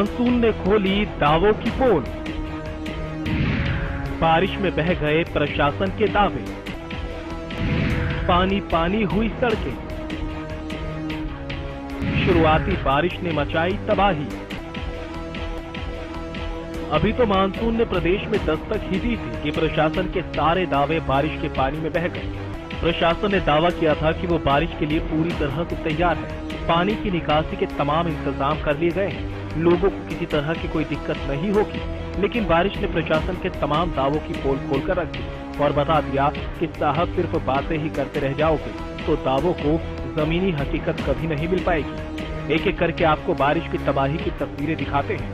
Monsoon ने खोली दावों की पोल। बारिश में बह गए प्रशासन के दावे। पानी पानी हुई सड़कें। शुरुआती बारिश ने मचाई तबाही। अभी तो मानसून ने प्रदेश में दस्तक ही दी थी कि प्रशासन के सारे दावे बारिश के पानी में बह गए। प्रशासन ने दावा किया था कि वो बारिश के लिए पूरी तरह से तैयार है। पानी की निकासी के तमाम इंतजाम कर लिए गए हैं। लोगों को किसी तरह की कोई दिक्कत नहीं होगी। लेकिन बारिश ने प्रशासन के तमाम दावों की पोल खोलकर रखी और बता दिया कि साहब सिर्फ बातें ही करते रह जाओगे तो दावों को जमीनी हकीकत कभी नहीं मिल पाएगी। एक एक करके आपको बारिश की तबाही की तस्वीरें दिखाते हैं।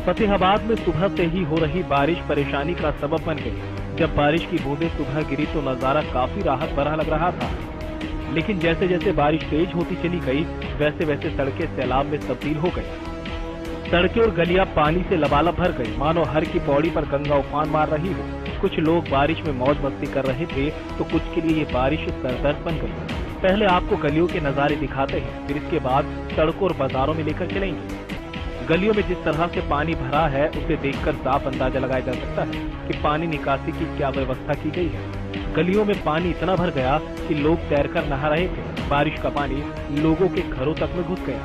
फतेहाबाद में सुबह से ही हो रही बारिश परेशानी का सबब बन गई। जब बारिश की बूंदें सुबह गिरी तो नजारा काफी राहत भरा लग रहा था। लेकिन जैसे जैसे बारिश तेज होती चली गई वैसे वैसे सड़कें सैलाब में तब्दील हो गई। सड़कें और गलियां पानी से लबालब भर गई, मानो हर की पौड़ी पर गंगा उफान मार रही हो। कुछ लोग बारिश में मौज मस्ती कर रहे थे तो कुछ के लिए ये बारिश सरदर्द बन गई। पहले आपको गलियों के नजारे दिखाते हैं, फिर इसके बाद सड़कों और बाजारों में लेकर चलेंगे। गलियों में जिस तरह से पानी भरा है उसे देखकर साफ अंदाजा लगाया जा सकता है कि पानी निकासी की क्या व्यवस्था की गई है। गलियों में पानी इतना भर गया कि लोग तैरकर नहा रहे थे। बारिश का पानी लोगों के घरों तक में घुस गया।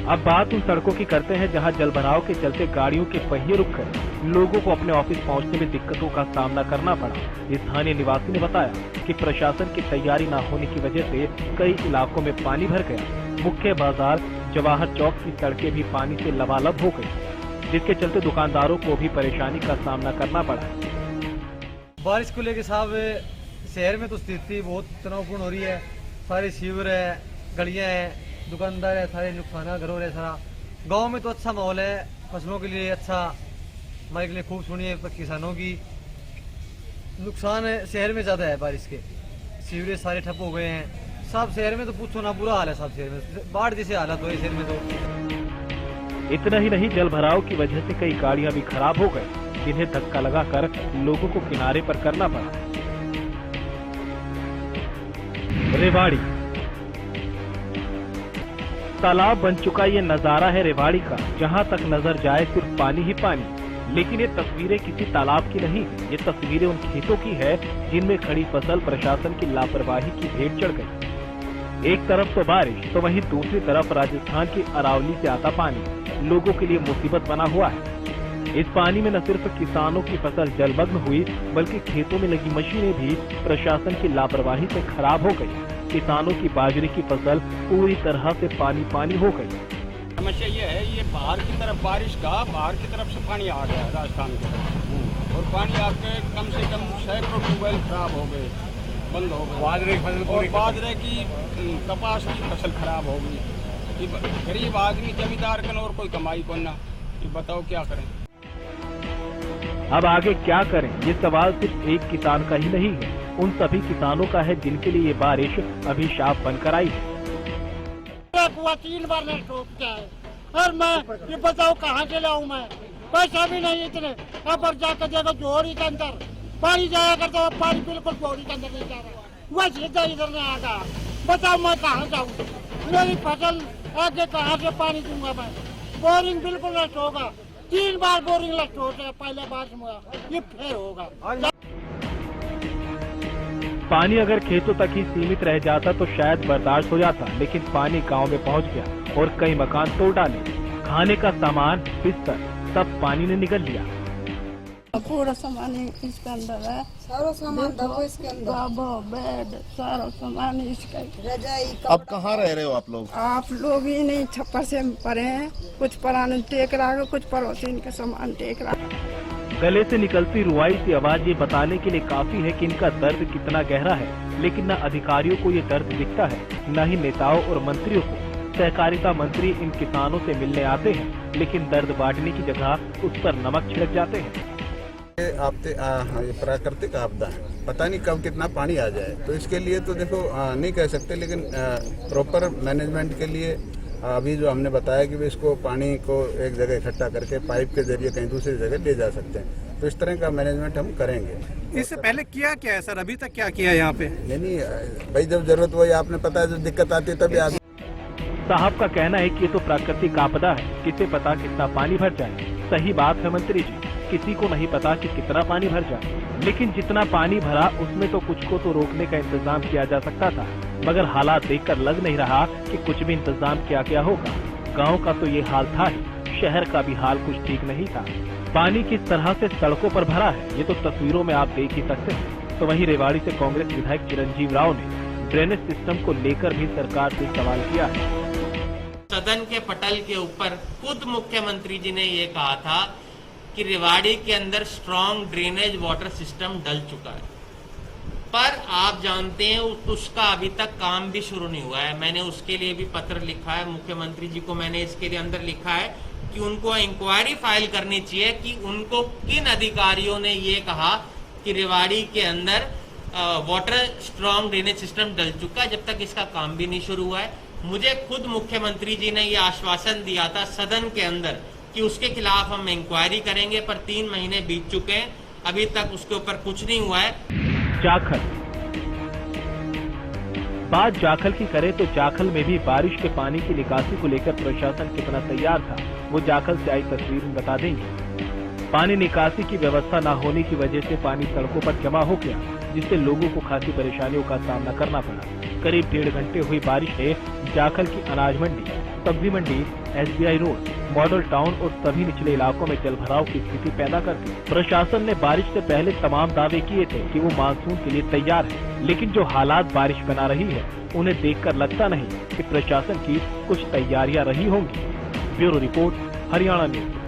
अब बात उन सड़कों की करते हैं जहां जलभराव के चलते गाड़ियों के पहिए रुक गए। लोगों को अपने ऑफिस पहुंचने में दिक्कतों का सामना करना पड़ा। स्थानीय निवासी ने बताया कि प्रशासन की तैयारी न होने की वजह से कई इलाकों में पानी भर गया। मुख्य बाजार जवाहर चौक की सड़कें भी पानी से लबालब हो गई, जिसके चलते दुकानदारों को भी परेशानी का सामना करना पड़ा। बारिश को लेकर साहब शहर में तो स्थिति बहुत तनावपूर्ण हो रही है। सारे शिविर है, गलियां हैं, दुकानदार है, सारे नुकसान घरों है। सारा गांव में तो अच्छा माहौल है, फसलों के लिए अच्छा, हमारे के लिए खूब सुनिए किसानों की। नुकसान है शहर में ज्यादा है बारिश के। शिविर सारे ठप हो गए हैं। सब शहर में तो पूछो ना, बुरा हाल है सब शहर में, बाढ़ जैसे हालत हुई शहर में तो। इतना ही नहीं, जल भराव की वजह से कई गाड़ियां भी खराब हो गई, जिन्हें धक्का लगाकर लोगों को किनारे पर करना पड़ा। रेवाड़ी तालाब बन चुका ये नजारा है रेवाड़ी का, जहां तक नजर जाए सिर्फ पानी ही पानी। लेकिन ये तस्वीरें किसी तालाब की नहीं है। ये तस्वीरें उन खेतों की है जिनमें खड़ी फसल प्रशासन की लापरवाही की भेंट चढ़ गई। एक तरफ तो बारिश तो वहीं दूसरी तरफ राजस्थान की अरावली से आता पानी लोगों के लिए मुसीबत बना हुआ है। इस पानी में न सिर्फ किसानों की फसल जलमग्न हुई बल्कि खेतों में लगी मशीनें भी प्रशासन की लापरवाही से खराब हो गई। किसानों की बाजरे की फसल पूरी तरह से पानी पानी हो गई। समस्या ये है, ये बाहर की तरफ बारिश का बाहर की तरफ से पानी आ गया राजस्थान की तरफ, और पानी आके कम से कम सैकड़ों ट्यूबवेल खराब हो गए, बंद हो गए। बाजरे की फसल और बाजरे की कपास की फसल खराब हो गई। गरीब आदमी जमींदार का और कोई कमाई को ना, ये बताओ क्या करें। अब आगे क्या करें, ये सवाल सिर्फ एक किसान का ही नहीं है, उन सभी किसानों का है जिनके लिए ये बारिश अभिशाप बनकर आई है। कुआ 3 बार ने टूट गया है और मैं ये बताओ कहाँ से लाऊं मैं, पैसा भी नहीं इतने। अब जाकर देखो जोड़ी के अंदर पानी जाया करता, पानी बिल्कुल जोड़ी के अंदर नहीं जा रहा, वह सीधा इधर नहीं आता। बताओ मैं कहाँ जाऊँ, मेरी फसल आगे कहाँ से पानी दूंगा मैं। बोरिंग बिल्कुल नष्ट होगा, 3 बार बोरिंग नष्ट हो गया, पहले बारिश में ये फिर होगा। पानी अगर खेतों तक ही सीमित रह जाता तो शायद बर्दाश्त हो जाता, लेकिन पानी गांव में पहुंच गया और कई मकान तोड़ डाले। खाने का सामान, बिस्तर सब पानी ने निगल लिया। पूरा सामान इसके अंदर है, सारा सामान दबो इसके अंदर, बेड सारा सामान इसका। रजाई अब कहाँ रह रहे हो आप लोग? आप लोग ही नहीं छप्पर से परे हैं, कुछ पराने टेक रहा, कुछ पड़ोसी इनके सामान टेक रहा। गले से निकलती रुआई सी आवाज ये बताने के लिए काफी है कि इनका दर्द कितना गहरा है। लेकिन न अधिकारियों को ये दर्द दिखता है, न ही नेताओं और मंत्रियों को। सहकारिता मंत्री इन किसानों से मिलने आते हैं, लेकिन दर्द बांटने की जगह उस पर नमक छिड़क जाते हैं। ये प्राकृतिक आपदा है, पता नहीं कब कितना पानी आ जाए, तो इसके लिए तो देखो नहीं कह सकते, लेकिन प्रॉपर मैनेजमेंट के लिए अभी जो हमने बताया कि इसको पानी को एक जगह इकट्ठा करके पाइप के जरिए कहीं दूसरी जगह ले जा सकते हैं, तो इस तरह का मैनेजमेंट हम करेंगे। इससे पहले किया क्या है सर, अभी तक क्या किया है यहाँ पे? नहीं भाई, जब जरूरत हुई आपने पता है, जब दिक्कत आती है तभी साहब का कहना है कि ये तो प्राकृतिक आपदा है, किसे पता कितना पानी भर जाए। सही बात है मंत्री जी, किसी को नहीं पता कि कितना पानी भर जाए, लेकिन जितना पानी भरा उसमें तो कुछ को तो रोकने का इंतजाम किया जा सकता था, मगर हालात देखकर लग नहीं रहा कि कुछ भी इंतजाम किया गया होगा। गांव का तो ये हाल था ही, शहर का भी हाल कुछ ठीक नहीं था। पानी किस तरह से सड़कों पर भरा है ये तो तस्वीरों में आप देख ही सकते हैं। तो वहीं रेवाड़ी से कांग्रेस विधायक चिरंजीव राव ने ड्रेनेज सिस्टम को लेकर भी सरकार से सवाल किया है। सदन के पटल के ऊपर खुद मुख्यमंत्री जी ने ये कहा था कि रेवाड़ी के अंदर स्ट्रॉन्ग ड्रेनेज वाटर सिस्टम डल चुका है, पर आप जानते हैं उसका अभी तक काम भी शुरू नहीं हुआ है। मैंने उसके लिए भी पत्र लिखा है मुख्यमंत्री जी को, मैंने इसके लिए अंदर लिखा है कि उनको इंक्वायरी फाइल करनी चाहिए कि उनको किन अधिकारियों ने ये कहा कि रेवाड़ी के अंदर वाटर स्ट्रॉन्ग ड्रेनेज सिस्टम डल चुका है, जब तक इसका काम भी नहीं शुरू हुआ है। मुझे खुद मुख्यमंत्री जी ने ये आश्वासन दिया था सदन के अंदर कि उसके खिलाफ हम इंक्वायरी करेंगे, पर 3 महीने बीत चुके हैं, अभी तक उसके ऊपर कुछ नहीं हुआ है। जाखल, बात जाखल की करें तो जाखल में भी बारिश के पानी की निकासी को लेकर प्रशासन कितना तैयार था, वो जाखल से आई तस्वीर में बता देंगे। पानी निकासी की व्यवस्था न होने की वजह से पानी सड़कों पर जमा हो गया, जिससे लोगों को खासी परेशानियों का सामना करना पड़ा। करीब 1.5 घंटे हुई बारिश ने जाखल की अनाज मंडी, सब्जी मंडी, SBI रोड, मॉडल टाउन और सभी निचले इलाकों में जलभराव की स्थिति पैदा कर दी। प्रशासन ने बारिश से पहले तमाम दावे किए थे कि वो मानसून के लिए तैयार है, लेकिन जो हालात बारिश बना रही है उन्हें देखकर लगता नहीं कि प्रशासन की कुछ तैयारियां रही होंगी। Bureau report, Haryana news.